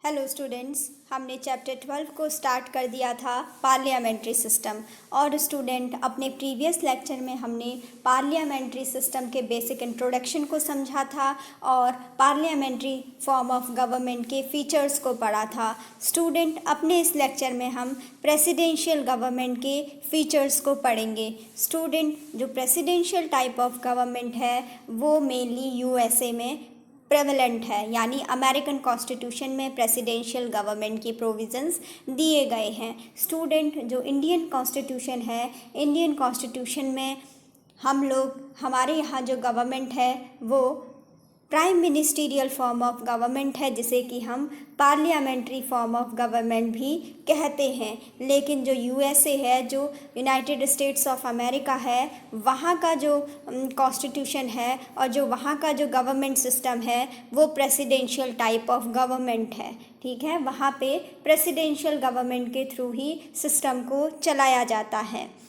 Hello students, हमने chapter 12 को start कर दिया था पार्लियामेंट्री सिस्टम। और स्टूडेंट, अपने प्रीवियस लेक्चर में हमने पार्लियामेंट्री सिस्टम के बेसिक इंट्रोडक्शन को समझा था और पार्लियामेंट्री फॉर्म ऑफ गवर्नमेंट के फीचर्स को पढ़ा था। स्टूडेंट, अपने इस लेक्चर में हम प्रेसिडेंशियल गवर्नमेंट के फीचर्स को पढ़ेंगे। स्टूडेंट, जो प्रेसिडेंशियल टाइप ऑफ गवर्नमेंट है वो मेनली यूएसए में प्रेवलेंट है, यानी अमेरिकन कॉन्स्टिट्यूशन में प्रेसिडेंशियल गवर्नमेंट की प्रोविजंस दिए गए हैं। स्टूडेंट, जो इंडियन कॉन्स्टिट्यूशन है, इंडियन कॉन्स्टिट्यूशन में हमारे यहाँ जो गवर्नमेंट है वो prime ministerial form of government है, जिसे कि हम पार्लियामेंट्री फॉर्म ऑफ गवर्नमेंट भी कहते हैं। लेकिन जो यूएसए है, जो यूनाइटेड स्टेट्स ऑफ अमेरिका है, वहाँ का जो कॉन्स्टिट्यूशन है और जो वहाँ का जो गवर्नमेंट सिस्टम है वो प्रेसिडेंशियल टाइप ऑफ गवर्नमेंट है। ठीक है, वहाँ पे प्रेसिडेंशियल गवर्नमेंट के थ्रू ही सिस्टम को चलाया जाता है।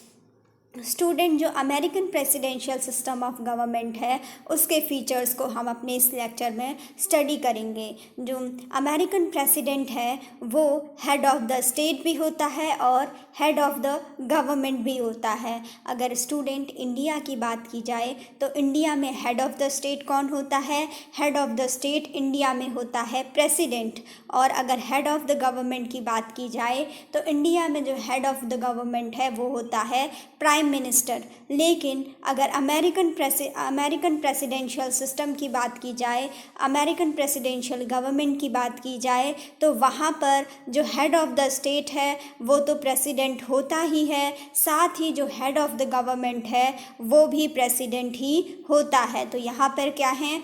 स्टूडेंट, जो American presidential system of government है उसके फीचर्स को हम अपने इस लेक्चर में स्टडी करेंगे। जो अमेरिकन प्रेसिडेंट है वो हेड ऑफ द स्टेट भी होता है और हेड ऑफ द गवर्नमेंट भी होता है। अगर स्टूडेंट इंडिया की बात की जाए तो इंडिया में हेड ऑफ द स्टेट कौन होता है? Head of the state India में होता है प्रेसिडेंट। और अगर हेड ऑफ द गवर्नमेंट की बात की जाए तो इंडिया में जो हेड ऑफ द गवर्नमेंट है वो होता है प्राइम मिनिस्टर। लेकिन अगर अमेरिकन प्रेसिडेंशियल सिस्टम की बात की जाए, अमेरिकन प्रेसिडेंशियल गवर्नमेंट की बात की जाए तो वहाँ पर जो हेड ऑफ द स्टेट है वो तो प्रेसिडेंट होता ही है, साथ ही जो हेड ऑफ द गवर्नमेंट है वो भी प्रेसिडेंट ही होता है। तो यहाँ पर क्या है,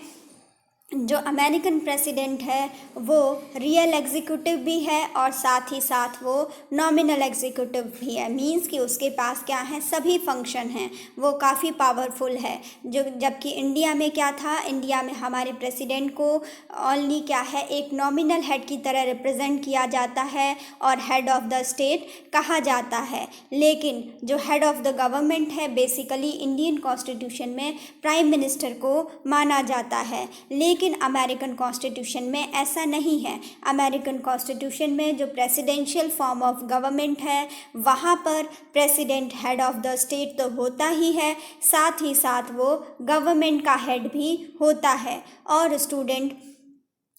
जो अमेरिकन प्रेसिडेंट है वो रियल एग्जीक्यूटिव भी है और साथ ही साथ वो नॉमिनल एग्जीक्यूटिव भी है। मींस कि उसके पास क्या है, सभी फंक्शन हैं, वो काफ़ी पावरफुल है। जो जबकि इंडिया में क्या था, इंडिया में हमारे प्रेसिडेंट को ओनली क्या है, एक नॉमिनल हेड की तरह रिप्रेजेंट किया जाता है और हेड ऑफ द स्टेट कहा जाता है। लेकिन जो हेड ऑफ द गवर्नमेंट है बेसिकली इंडियन कॉन्स्टिट्यूशन में प्राइम मिनिस्टर को माना जाता है। लेकिन अमेरिकन कॉन्स्टिट्यूशन में ऐसा नहीं है। अमेरिकन कॉन्स्टिट्यूशन में जो प्रेसिडेंशियल फॉर्म ऑफ गवर्नमेंट है वहाँ पर president head of the state तो होता ही है, साथ ही साथ वो गवर्नमेंट का हेड भी होता है। और स्टूडेंट,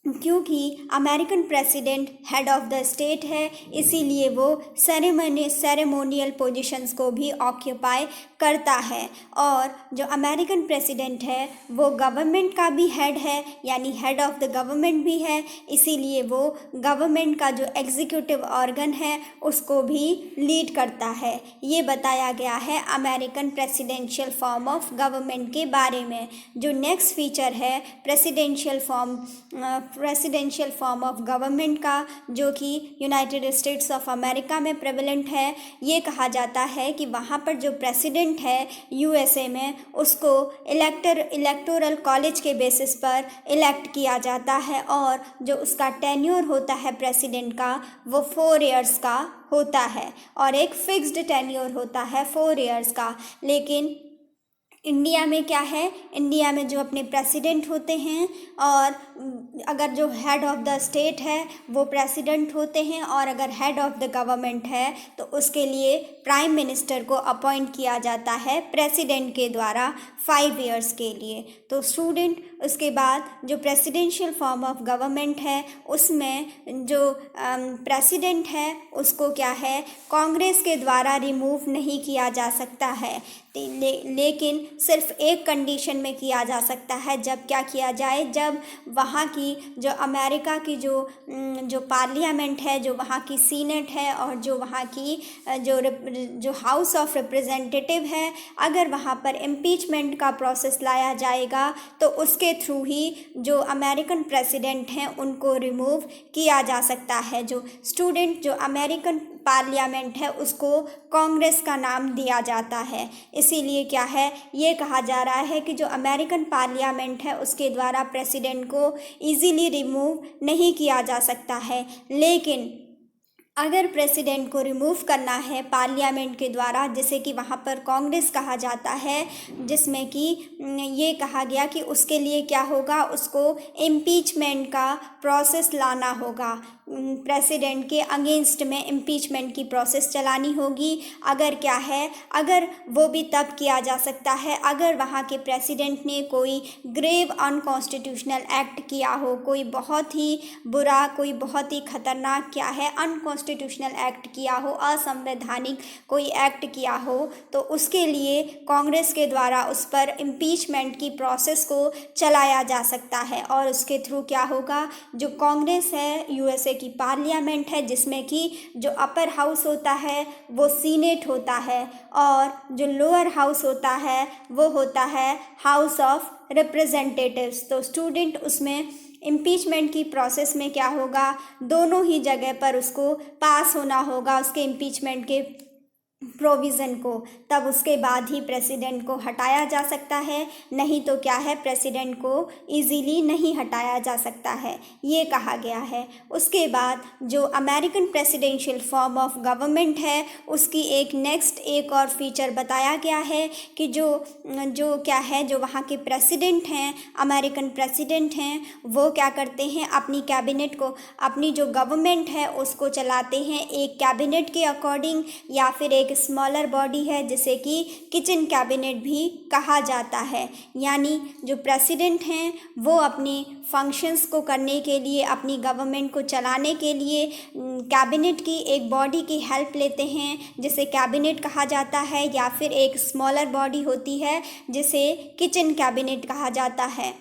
क्योंकि American president head of the state है इसीलिए वो सेरेमोनियल पोजीशंस को भी ऑक्यूपाई करता है। और जो अमेरिकन प्रेसिडेंट है वो गवर्नमेंट का भी हेड है, यानी हेड ऑफ द गवर्नमेंट भी है, इसीलिए वो गवर्नमेंट का जो एग्जीक्यूटिव ऑर्गन है उसको भी लीड करता है। ये बताया गया है American presidential form of government के बारे में। जो नेक्स्ट फीचर है प्रेसिडेंशियल फॉर्म ऑफ गवर्नमेंट का, जो कि यूनाइटेड स्टेट्स ऑफ अमेरिका में प्रेवलेंट है, ये कहा जाता है कि वहाँ पर जो प्रेसिडेंट है यूएसए में उसको इलेक्टोरल कॉलेज के बेसिस पर इलेक्ट किया जाता है और जो उसका टेन्योर होता है प्रेसिडेंट का वो 4 इयर्स का होता है और एक फिक्स्ड टेन्योर होता है 4 इयर्स का। लेकिन इंडिया में क्या है, इंडिया में जो अपने प्रेसिडेंट होते हैं और अगर जो हेड ऑफ द स्टेट है वो प्रेसिडेंट होते हैं और अगर हेड ऑफ द गवर्नमेंट है तो उसके लिए प्राइम मिनिस्टर को अपॉइंट किया जाता है प्रेसिडेंट के द्वारा 5 इयर्स के लिए। तो स्टूडेंट, उसके बाद जो प्रेसिडेंशियल फॉर्म ऑफ गवर्नमेंट है उसमें जो प्रेसिडेंट है उसको क्या है, कांग्रेस के द्वारा रिमूव नहीं किया जा सकता है। लेकिन सिर्फ एक कंडीशन में किया जा सकता है, जब क्या किया जाए, जब वहाँ की जो अमेरिका की जो पार्लियामेंट है, जो वहाँ की सीनेट है और जो वहाँ की जो हाउस ऑफ रिप्रेजेंटेटिव है, अगर वहाँ पर इम्पीचमेंट का प्रोसेस लाया जाएगा तो उसके थ्रू ही जो अमेरिकन प्रेसिडेंट हैं उनको रिमूव किया जा सकता है। जो स्टूडेंट, जो अमेरिकन पार्लियामेंट है उसको कांग्रेस का नाम दिया जाता है, इसीलिए क्या है, ये कहा जा रहा है कि जो अमेरिकन पार्लियामेंट है उसके द्वारा प्रेसिडेंट को इजीली रिमूव नहीं किया जा सकता है। लेकिन अगर प्रेसिडेंट को रिमूव करना है पार्लियामेंट के द्वारा, जैसे कि वहाँ पर कांग्रेस कहा जाता है, जिसमें कि ये कहा गया कि उसके लिए क्या होगा, उसको इम्पीचमेंट का प्रोसेस लाना होगा। प्रेसिडेंट के अगेंस्ट में इम्पीचमेंट की प्रोसेस चलानी होगी। अगर क्या है, अगर वो भी तब किया जा सकता है अगर वहाँ के प्रेसिडेंट ने कोई ग्रेव अनकॉन्स्टिट्यूशनल एक्ट किया हो, कोई बहुत ही बुरा, कोई बहुत ही खतरनाक क्या है अनकॉन्स्टिट्यूशनल एक्ट किया हो, असंवैधानिक कोई एक्ट किया हो, तो उसके लिए कांग्रेस के द्वारा उस पर इम्पीचमेंट की प्रोसेस को चलाया जा सकता है। और उसके थ्रू क्या होगा, जो कांग्रेस है, यूएसए की पार्लियामेंट है, जिसमें कि जो अपर हाउस होता है वो सीनेट होता है और जो लोअर हाउस होता है वो होता है हाउस ऑफ रिप्रेजेंटेटिव्स। तो स्टूडेंट उसमें इम्पीचमेंट की प्रोसेस में क्या होगा, दोनों ही जगह पर उसको पास होना होगा उसके इम्पीचमेंट के प्रोविज़न को, तब उसके बाद ही प्रेसिडेंट को हटाया जा सकता है, नहीं तो क्या है, प्रेसिडेंट को इजीली नहीं हटाया जा सकता है, ये कहा गया है। उसके बाद जो American presidential form of government है, उसकी एक और फीचर बताया गया है कि जो क्या है, जो वहाँ के प्रेसिडेंट हैं, अमेरिकन प्रेसिडेंट हैं, वो क्या करते हैं, अपनी कैबिनेट को, अपनी जो गवर्नमेंट है उसको चलाते हैं एक कैबिनेट के अकॉर्डिंग, या फिर एक स्मॉलर बॉडी है जिसे कि किचन कैबिनेट भी कहा जाता है। यानी जो प्रेसिडेंट हैं वो अपनी फंक्शंस को करने के लिए, अपनी गवर्नमेंट को चलाने के लिए कैबिनेट की एक बॉडी की हेल्प लेते हैं जिसे कैबिनेट कहा जाता है, या फिर एक स्मॉलर बॉडी होती है जिसे किचन कैबिनेट कहा जाता है।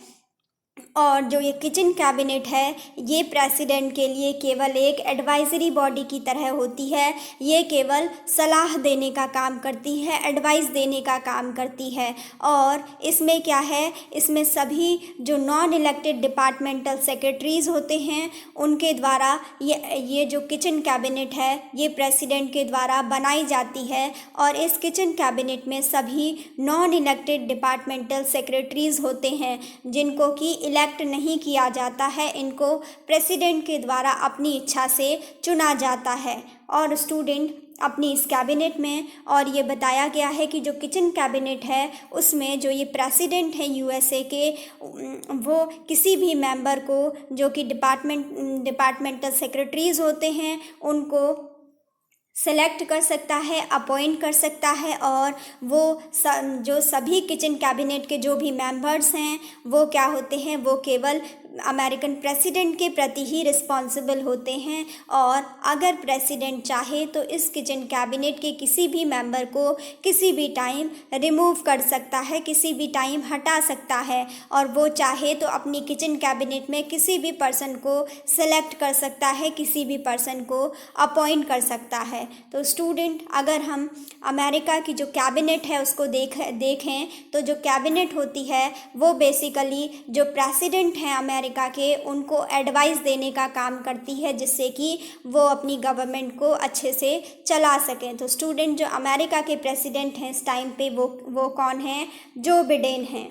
और जो ये किचन कैबिनेट है ये प्रेसिडेंट के लिए केवल एक एडवाइजरी बॉडी की तरह होती है, ये केवल सलाह देने का काम करती है, एडवाइस देने का काम करती है। और इसमें क्या है, इसमें सभी जो नॉन इलेक्टेड डिपार्टमेंटल सेक्रेटरीज़ होते हैं उनके द्वारा ये जो किचन कैबिनेट है ये प्रेसिडेंट के द्वारा बनाई जाती है। और इस किचन कैबिनेट में सभी नॉन इलेक्टेड डिपार्टमेंटल सेक्रेटरीज़ होते हैं जिनको कि इलेक्ट नहीं किया जाता है, इनको प्रेसिडेंट के द्वारा अपनी इच्छा से चुना जाता है। और स्टूडेंट अपनी इस कैबिनेट में, और ये बताया गया है कि जो किचन कैबिनेट है उसमें जो ये प्रेसिडेंट है यूएसए के, वो किसी भी मेंबर को जो कि डिपार्टमेंटल सेक्रेटरीज़ होते हैं उनको सेलेक्ट कर सकता है, अपॉइंट कर सकता है। और वो जो सभी किचन कैबिनेट के जो भी मेंबर्स हैं वो क्या होते हैं, वो केवल अमेरिकन प्रेसिडेंट के प्रति ही रिस्पॉन्सिबल होते हैं। और अगर प्रेसिडेंट चाहे तो इस किचन कैबिनेट के किसी भी मेंबर को किसी भी टाइम रिमूव कर सकता है, किसी भी टाइम हटा सकता है, और वो चाहे तो अपनी किचन कैबिनेट में किसी भी पर्सन को सेलेक्ट कर सकता है, किसी भी पर्सन को अपॉइंट कर सकता है। तो स्टूडेंट अगर हम अमेरिका की जो कैबिनेट है उसको देखें तो जो कैबिनेट होती है वो बेसिकली जो प्रेसिडेंट हैं अमेरिका के उनको एडवाइस देने का काम करती है, जिससे कि वो अपनी गवर्नमेंट को अच्छे से चला सकें। तो स्टूडेंट जो अमेरिका के प्रेसिडेंट हैं इस टाइम पे वो कौन हैं, जो बिडेन हैं।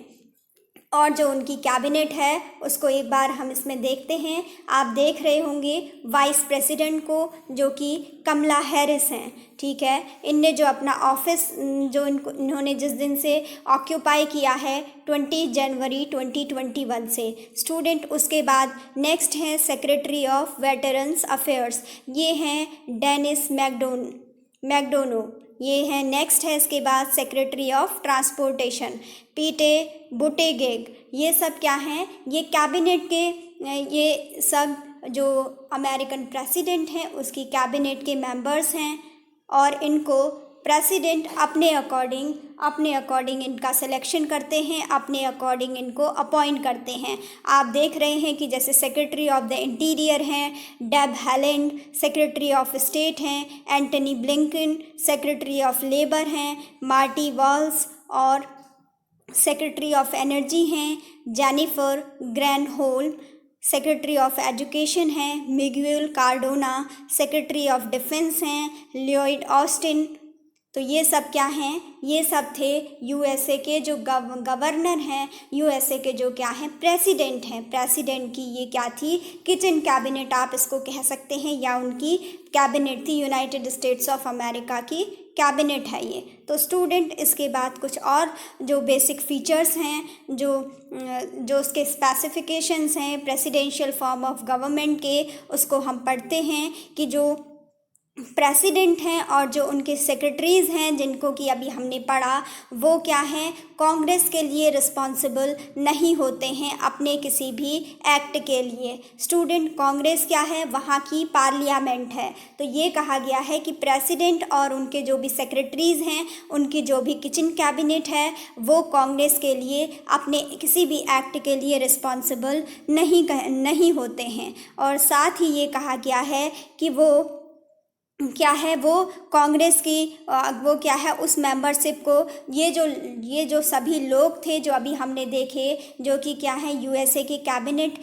और जो उनकी कैबिनेट है उसको एक बार हम इसमें देखते हैं। आप देख रहे होंगे वाइस प्रेसिडेंट को, जो कि कमला हैरिस हैं, ठीक है। इनने जो अपना ऑफिस जो इन्होंने जिस दिन से ऑक्यूपाई किया है 20 जनवरी 2021 से। स्टूडेंट उसके बाद नेक्स्ट हैं सेक्रेटरी ऑफ वेटरन्स अफेयर्स, ये हैं डेनिस मैकडोनो, ये हैं। नेक्स्ट है इसके बाद सेक्रेटरी ऑफ ट्रांसपोर्टेशन पीटे बुटेगेग। ये सब क्या हैं, ये कैबिनेट के, ये सब जो अमेरिकन प्रेसिडेंट हैं उसकी कैबिनेट के मेंबर्स हैं। और इनको प्रेसिडेंट अपने अकॉर्डिंग इनका सिलेक्शन करते हैं, अपने अकॉर्डिंग इनको अपॉइंट करते हैं। आप देख रहे हैं कि जैसे सेक्रेटरी ऑफ द इंटीरियर हैं डेब हैलेंड, सेक्रेटरी ऑफ स्टेट हैं Antony Blinken, secretary of labour हैं मार्टी वॉल्स, और सेक्रेटरी ऑफ एनर्जी हैं जेनिफर ग्रैनहोल्म, सेक्रेटरी ऑफ एजुकेशन हैं Miguel Cardona, secretary of defence हैं लॉयड ऑस्टिन, तो ये सब क्या हैं, ये सब थे यूएसए के जो गवर्नर हैं, यूएसए के जो क्या हैं प्रेसिडेंट हैं। प्रेसिडेंट की ये क्या थी, किचन कैबिनेट आप इसको कह सकते हैं, या उनकी कैबिनेट थी, यूनाइटेड स्टेट्स ऑफ अमेरिका की कैबिनेट है ये। तो स्टूडेंट इसके बाद कुछ और जो बेसिक फीचर्स हैं, जो उसके स्पेसिफिकेशंस हैं प्रेसिडेंशियल फॉर्म ऑफ गवर्नमेंट के, उसको हम पढ़ते हैं कि जो प्रेसिडेंट हैं और जो उनके सेक्रेटरीज़ हैं जिनको कि अभी हमने पढ़ा, वो क्या हैं, कांग्रेस के लिए रिस्पॉन्सिबल नहीं होते हैं अपने किसी भी एक्ट के लिए। स्टूडेंट, कांग्रेस क्या है, वहाँ की पार्लियामेंट है। तो ये कहा गया है कि प्रेसिडेंट और उनके जो भी सेक्रेटरीज़ हैं, उनकी जो भी किचन कैबिनेट है, वो कांग्रेस के लिए अपने किसी भी एक्ट के लिए रिस्पॉन्सिबल नहीं होते हैं। और साथ ही ये कहा गया है कि वो क्या है, वो कांग्रेस की वो क्या है, उस मेंबरशिप को ये जो सभी लोग थे जो अभी हमने देखे, जो कि क्या है यूएसए के कैबिनेट,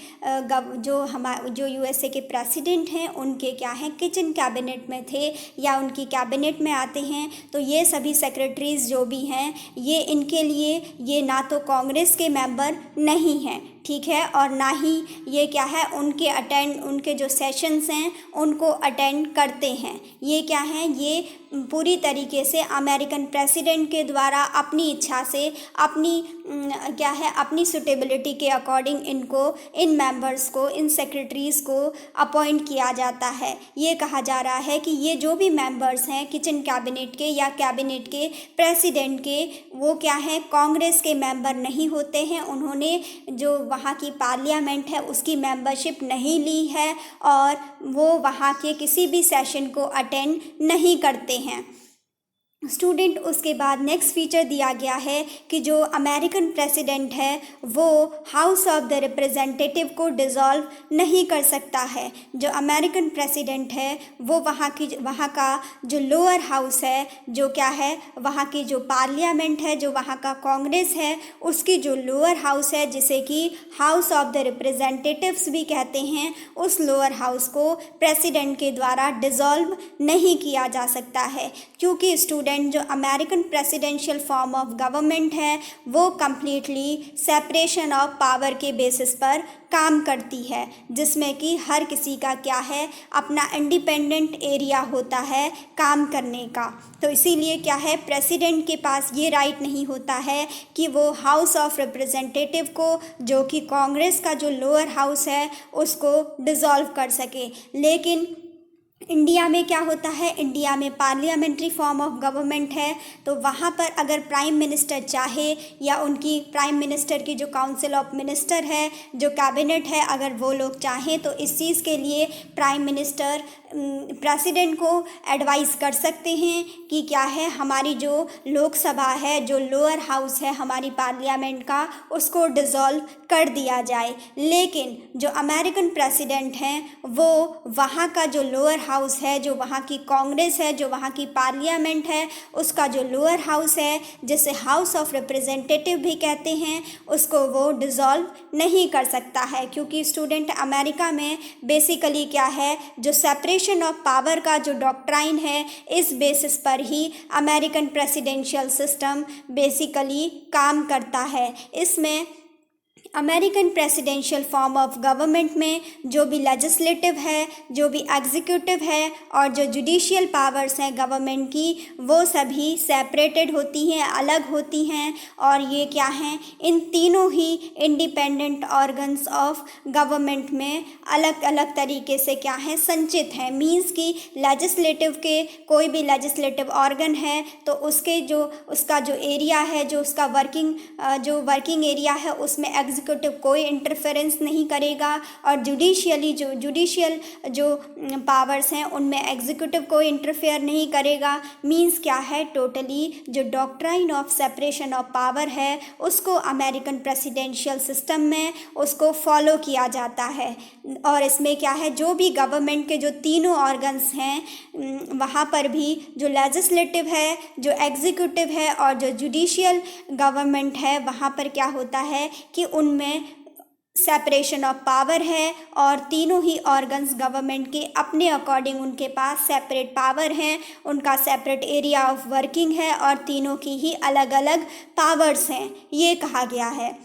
जो यूएसए के प्रेसिडेंट हैं उनके क्या हैं किचन कैबिनेट में थे या उनकी कैबिनेट में आते हैं। तो ये सभी सेक्रेटरीज जो भी हैं, ये इनके लिए ये ना तो कांग्रेस के मेंबर नहीं हैं, ठीक है, और ना ही ये क्या है उनके जो सेशंस हैं उनको अटेंड करते हैं। ये क्या है, ये पूरी तरीके से अमेरिकन प्रेसिडेंट के द्वारा अपनी इच्छा से अपनी सुटेबिलिटी के अकॉर्डिंग इन मेंबर्स को, इन सेक्रेटरीज़ को अपॉइंट किया जाता है। ये कहा जा रहा है कि ये जो भी मेंबर्स हैं किचन कैबिनेट के या कैबिनेट के प्रेसिडेंट के, वो क्या है कांग्रेस के मेंबर नहीं होते हैं। उन्होंने जो वहाँ की पार्लियामेंट है उसकी मेंबरशिप नहीं ली है और वो वहाँ के किसी भी सेशन को अटेंड नहीं करते हैं। स्टूडेंट, उसके बाद नेक्स्ट फीचर दिया गया है कि जो अमेरिकन प्रेसिडेंट है वो हाउस ऑफ द रिप्रेजेंटेटिव को डिसॉल्व नहीं कर सकता है। जो अमेरिकन प्रेसिडेंट है वो वहाँ का जो लोअर हाउस है, जो क्या है वहाँ की जो पार्लियामेंट है, जो वहाँ का कांग्रेस है, उसकी जो लोअर हाउस है जिसे कि हाउस ऑफ द रिप्रेजेंटेटिव्स भी कहते हैं, उस लोअर हाउस को प्रेसिडेंट के द्वारा डिसॉल्व नहीं किया जा सकता है। क्योंकि स्टूडेंट, जो American presidential form of government है वो कम्प्लीटली सेपरेशन ऑफ पावर के बेसिस पर काम करती है, जिसमें कि हर किसी का क्या है अपना इंडिपेंडेंट एरिया होता है काम करने का। तो इसीलिए क्या है, प्रेसिडेंट के पास ये राइट नहीं होता है कि वो हाउस ऑफ रिप्रेजेंटेटिव को, जो कि कांग्रेस का जो लोअर हाउस है, उसको डिसॉल्व कर सके। लेकिन इंडिया में क्या होता है, इंडिया में पार्लियामेंट्री फॉर्म ऑफ गवर्नमेंट है। तो वहाँ पर अगर प्राइम मिनिस्टर चाहे या उनकी प्राइम मिनिस्टर की जो काउंसिल ऑफ मिनिस्टर है, जो कैबिनेट है, अगर वो लोग चाहें तो इस चीज़ के लिए प्राइम मिनिस्टर प्रेसिडेंट को एडवाइस कर सकते हैं कि क्या है, हमारी जो लोकसभा है, जो लोअर हाउस है हमारी पार्लियामेंट का, उसको डिसॉल्व कर दिया जाए। लेकिन जो अमेरिकन प्रेसिडेंट हैं वो वहाँ का जो लोअर हाउस है, जो वहाँ की कांग्रेस है, जो वहाँ की पार्लियामेंट है, उसका जो लोअर हाउस है जिसे हाउस ऑफ रिप्रेजेंटेटिव भी कहते हैं, उसको वो डिसॉल्व नहीं कर सकता है। क्योंकि स्टूडेंट, अमेरिका में बेसिकली क्या है, जो सेपरेशन ऑफ पावर का जो डॉक्ट्राइन है, इस बेसिस पर ही अमेरिकन प्रेसिडेंशियल सिस्टम बेसिकली काम करता है। इसमें American presidential form of government में जो भी लेजिस्लेटिव है, जो भी एग्जीक्यूटिव है और जो जुडिशियल पावर्स हैं गवर्नमेंट की, वो सभी सेपरेटेड होती हैं, अलग होती हैं। और ये क्या हैं, इन तीनों ही इंडिपेंडेंट ऑर्गन्स ऑफ गवर्नमेंट में अलग अलग तरीके से क्या है संचित हैं। मींस कि लेजिस्लेटिव के कोई भी लेजिस्लेटिव ऑर्गन है तो उसका जो एरिया है, जो उसका वर्किंग एरिया है, उसमें एग्जीक्यूटिव कोई इंटरफेरेंस नहीं करेगा। और जुडिशियल जो पावर्स हैं उनमें एग्जीक्यूटिव कोई इंटरफेयर नहीं करेगा। मींस क्या है, टोटली जो doctrine of separation of power है उसको अमेरिकन प्रेसिडेंशियल सिस्टम में उसको फॉलो किया जाता है। और इसमें क्या है, जो भी गवर्नमेंट के जो तीनों ऑर्गन्स हैं वहाँ पर भी जो लेजिस्लेटिव है, जो एग्जीक्यूटिव है और जो जुडिशियल गवर्नमेंट है, वहाँ पर क्या होता है कि उनमें सेपरेशन ऑफ पावर है और तीनों ही ऑर्गन्स गवर्नमेंट के अपने अकॉर्डिंग उनके पास सेपरेट पावर हैं, उनका सेपरेट एरिया ऑफ वर्किंग है और तीनों की ही अलग अलग पावर्स हैं, ये कहा गया है।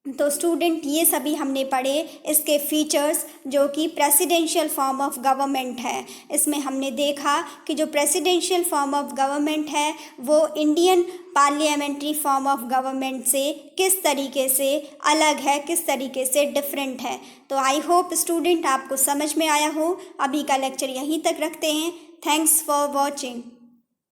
तो स्टूडेंट ये सभी हमने पढ़े इसके फीचर्स जो कि प्रेसिडेंशियल फॉर्म ऑफ गवर्नमेंट है। इसमें हमने देखा कि जो प्रेसिडेंशियल फॉर्म ऑफ गवर्नमेंट है वो Indian parliamentary form of government से किस तरीके से अलग है, किस तरीके से डिफरेंट है। तो आई होप स्टूडेंट आपको समझ में आया हो। अभी का लेक्चर यहीं तक रखते हैं। Thanks for watching.